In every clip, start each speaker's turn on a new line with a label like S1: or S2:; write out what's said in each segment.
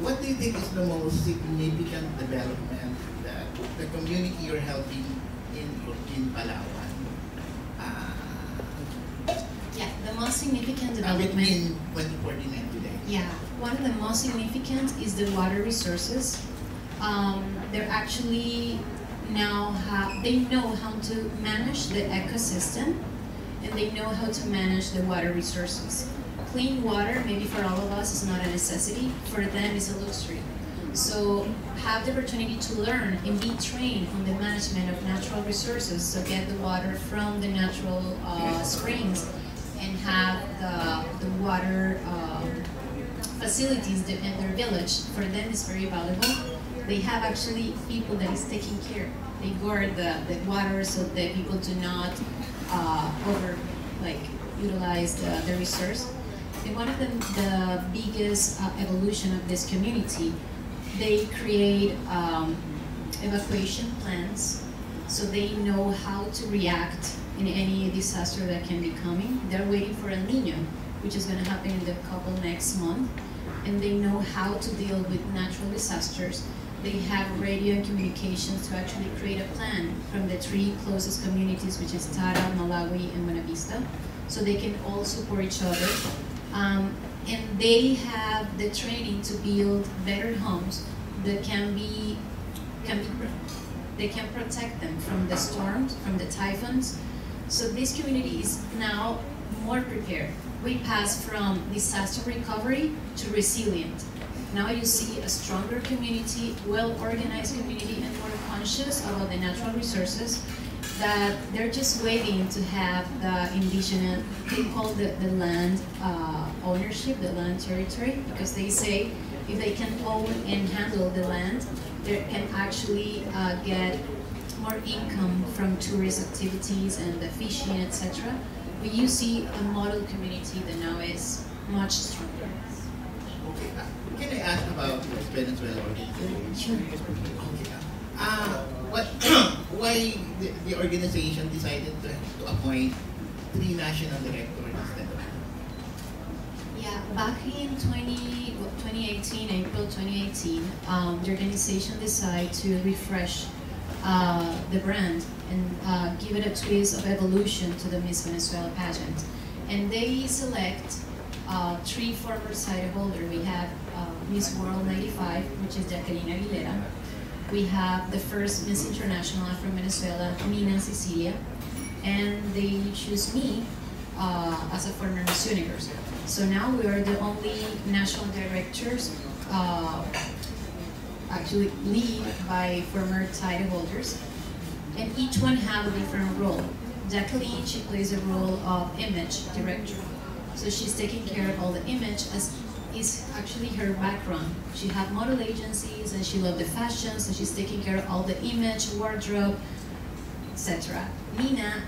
S1: what do you think is the most significant development that the community you're helping in Palawan?
S2: Yeah, the most significant development
S1: Between 2014 and today.
S2: Yeah, one of the most significant is the water resources. They're actually now they know how to manage the ecosystem, and they know how to manage the water resources. Clean water, maybe for all of us, is not a necessity. For them, it's a luxury. So have the opportunity to learn and be trained on the management of natural resources. So get the water from the natural springs and have the water facilities in their village. For them, it's very valuable. They have actually people that is taking care. They guard the water so that people do not utilize the resource. And one of the biggest evolution of this community, they create evacuation plans, so they know how to react in any disaster that can be coming. They're waiting for El Niño, which is going to happen in the couple next month, and they know how to deal with natural disasters. They have radio and communications to actually create a plan from the three closest communities, which is Tara, Malawi, and Buena Vista, so they can all support each other. And they have the training to build better homes that they can protect them from the storms, from the typhoons. So this community is now more prepared. We pass from disaster recovery to resilient. Now you see a stronger community, well-organized community, and more conscious about the natural resources, that they're just waiting to have the indigenous, they call the land ownership, the land territory, because they say if they can own and handle the land, they can actually get more income from tourist activities and the fishing, etc. But you see a model community that now is much stronger.
S1: Okay. Can I ask about Venezuela?
S2: Sure.
S1: Okay. Why the organization decided to appoint 3 national directors instead of?
S2: Yeah, back in 2018, April 2018, the organization decided to refresh the brand and give it a twist of evolution to the Miss Venezuela pageant. And they select 3 former title holders. We have Miss World 95, which is Gabriela Isler. We have the first Miss International from Venezuela, Nina Cecilia, and they choose me as a former Miss Universe. So now we are the only national directors actually lead by former title holders, and each one have a different role. Jacqueline, she plays the role of image director. So she's taking care of all the image, as is actually her background. She had model agencies and she loved the fashion, so she's taking care of all the image, wardrobe, etc. Nina,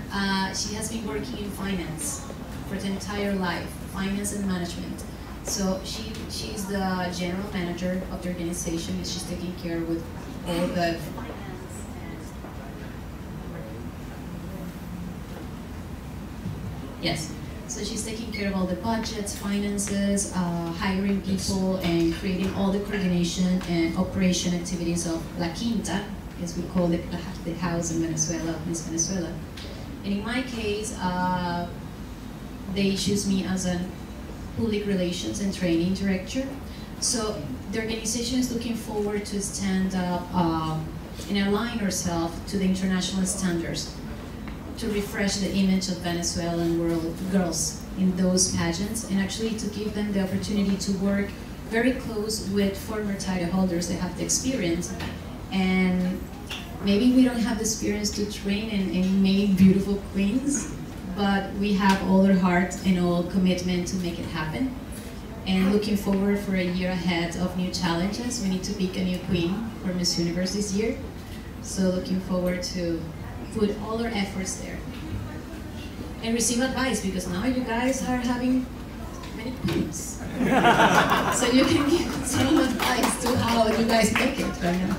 S2: she has been working in finance for the entire life, finance and management. So she's the general manager of the organization, and she's taking care with all the yes. So she's taking care of all the budgets, finances, hiring people, and creating all the coordination and operation activities of La Quinta, as we call it, the house in Venezuela, Miss Venezuela. And in my case, they choose me as a public relations and training director. So the organization is looking forward to stand up and align ourselves to the international standards, to refresh the image of Venezuelan world girls in those pageants, and actually to give them the opportunity to work very close with former title holders that have the experience. And maybe we don't have the experience to train and make beautiful queens, but we have all our heart and all commitment to make it happen. And looking forward for a year ahead of new challenges. We need to pick a new queen for Miss Universe this year. So looking forward to put all our efforts there and receive advice, because now you guys are having many queens. So you can give some advice to how you guys make it right now.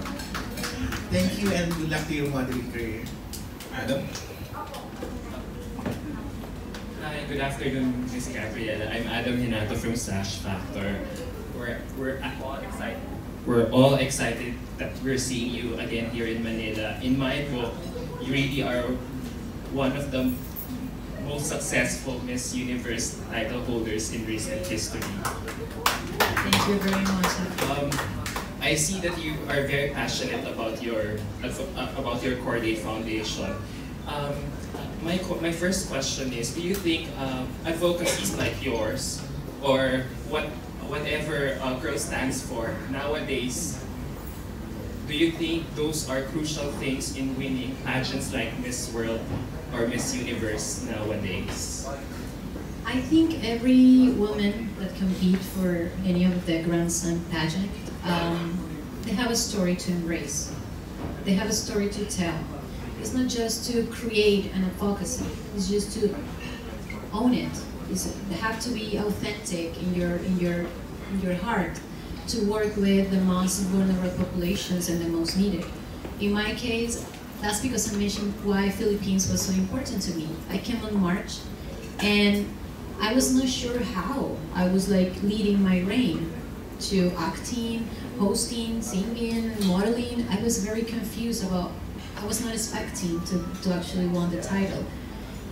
S1: Thank you, and good luck to your modeling career. Adam?
S3: Hi, good afternoon, Ms. Gabriela. I'm Adam Hinato from Sash Factor. We're all excited that we're seeing you again here in Manila. In my book, you really are one of the most successful Miss Universe title holders in recent history.
S2: Thank you very much.
S3: I see that you are very passionate about your Core Day Foundation. My first question is: do you think advocacies like yours, or whatever girl stands for nowadays, do you think those are crucial things in winning pageants like Miss World or Miss Universe nowadays?
S2: I think every woman that competes for any of the Grand Slam pageant, they have a story to embrace. They have a story to tell. It's not just to create an advocacy, it's just to own it. They have to be authentic in your heart to work with the most vulnerable populations and the most needed. In my case, that's because I mentioned why Philippines was so important to me. I came on March and I was not sure how. I was like leading my reign to acting, hosting, singing, modeling. I was very confused about, I was not expecting to actually win the title.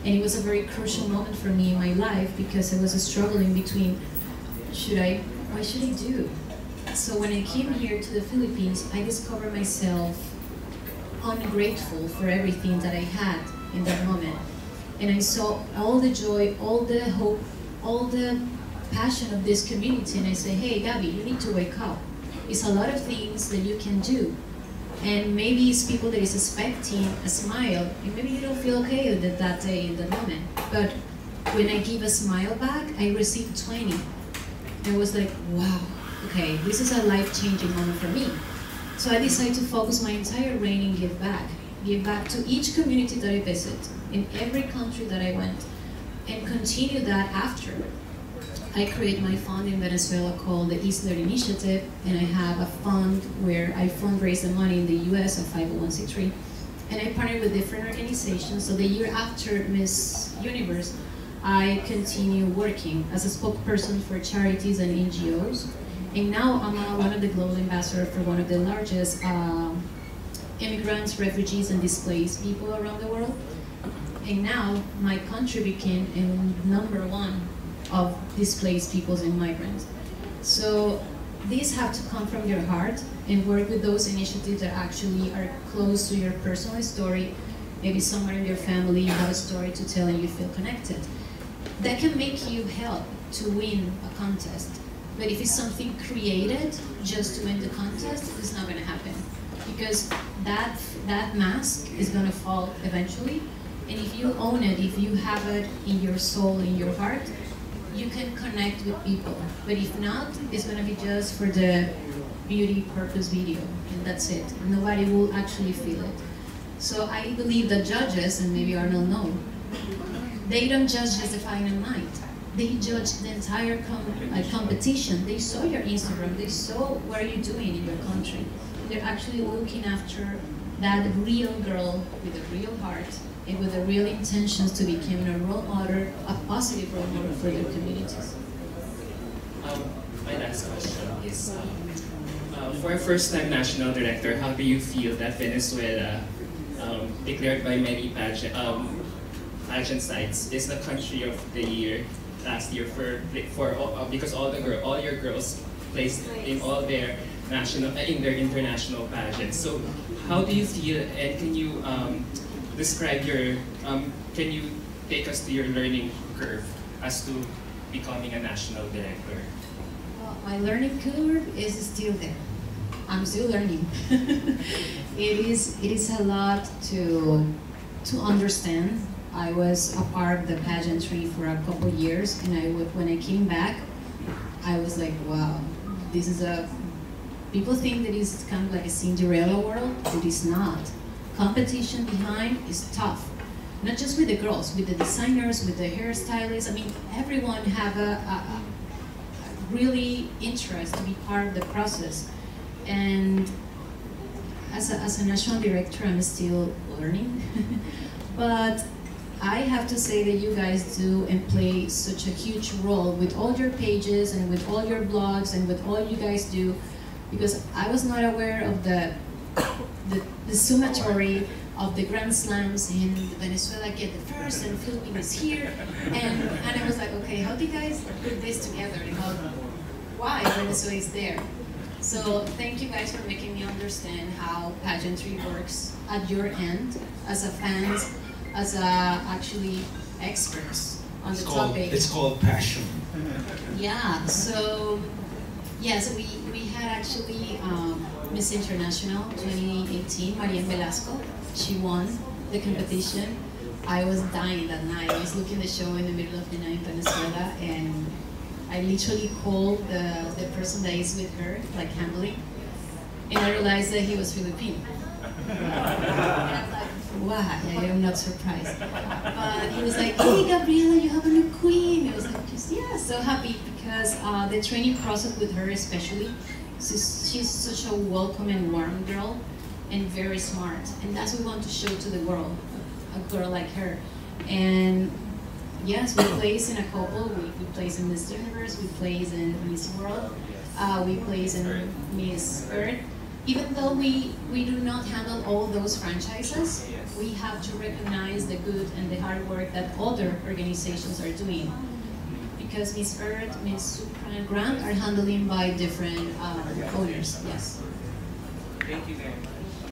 S2: And it was a very crucial moment for me in my life because I was struggling between, what should I do? So when I came here to the Philippines, I discovered myself ungrateful for everything that I had in that moment. And I saw all the joy, all the hope, all the passion of this community, and I say, hey Gabby, you need to wake up. It's a lot of things that you can do. And maybe it's people that is expecting a smile, and maybe you don't feel okay with it that day in the moment. But when I give a smile back, I receive 20. And I was like, wow, okay, this is a life-changing moment for me. So I decided to focus my entire reign and give back. Give back to each community that I visit, in every country that I went, and continue that after. I create my fund in Venezuela called the Isler Initiative, and I have a fund where I fundraise the money in the US, a 501c3, and I partner with different organizations. So the year after Miss Universe, I continue working as a spokesperson for charities and NGOs, and now I'm one of the global ambassadors for one of the largest immigrants, refugees, and displaced people around the world. And now my country became #1 of displaced peoples and migrants. So these have to come from your heart and work with those initiatives that actually are close to your personal story. Maybe somewhere in your family you have a story to tell and you feel connected. That can make you help to win a contest. But if it's something created just to win the contest, it's not gonna happen. Because that mask is gonna fall eventually. And if you own it, if you have it in your soul, in your heart, you can connect with people. But if not, it's going to be just for the beauty purpose video, and that's it. Nobody will actually feel it. So I believe that judges, and maybe Arnold knows, they don't judge just the final night. They judge the entire competition. They saw your Instagram, they saw what are you doing in your country. They're actually looking after that real girl with a real heart, and with the real intentions to become a role model, a positive role model for their communities.
S3: My last question is, for a first-time national director, how do you feel that Venezuela, declared by many pageant sites, is the country of the year last year because all your girls placed in all their international pageants? So how do you feel, and can you describe can you take us to your learning curve as to becoming a national director?
S2: Well, my learning curve is still there. I'm still learning. It is a lot to understand. I was a part of the pageantry for a couple years, and when I came back, I was like, wow, this is people think that it's kind of like a Cinderella world. It is not. Competition behind is tough. Not just with the girls, with the designers, with the hairstylists. I mean, everyone have a really interest to be part of the process. And as a national director, I'm still learning. But I have to say that you guys do and play such a huge role with all your pages and with all your blogs and with all you guys do, because I was not aware of the summatory of the Grand Slams in Venezuela get the first and Philippines here, and I was like, okay, how do you guys put this together and why Venezuela is there? So thank you guys for making me understand how pageantry works at your end as a fans, as a actually experts on the topic.
S4: It's called passion.
S2: Yeah, so yes, we had actually Miss International 2018, Marian Velasco. She won the competition. I was dying that night. I was looking at the show in the middle of the night in Venezuela, and I literally called the person that is with her, like handling, and I realized that he was Filipino. And I was like, why? I am not surprised. But he was like, hey Gabriela, you have a new queen. I was like, just, yeah, so happy, because the training process with her especially, she's such a welcome and warm girl and very smart. And that's what we want to show to the world, a girl like her. And yes, we place in a couple, we place in Miss Universe, we place in Miss World, we place in Miss Earth. Even though we do not handle all those franchises, we have to recognize the good and the hard work that other organizations are doing. Because Miss Earth, Miss Supra, and Grant are handling by different owners, yes.
S3: Thank you very much.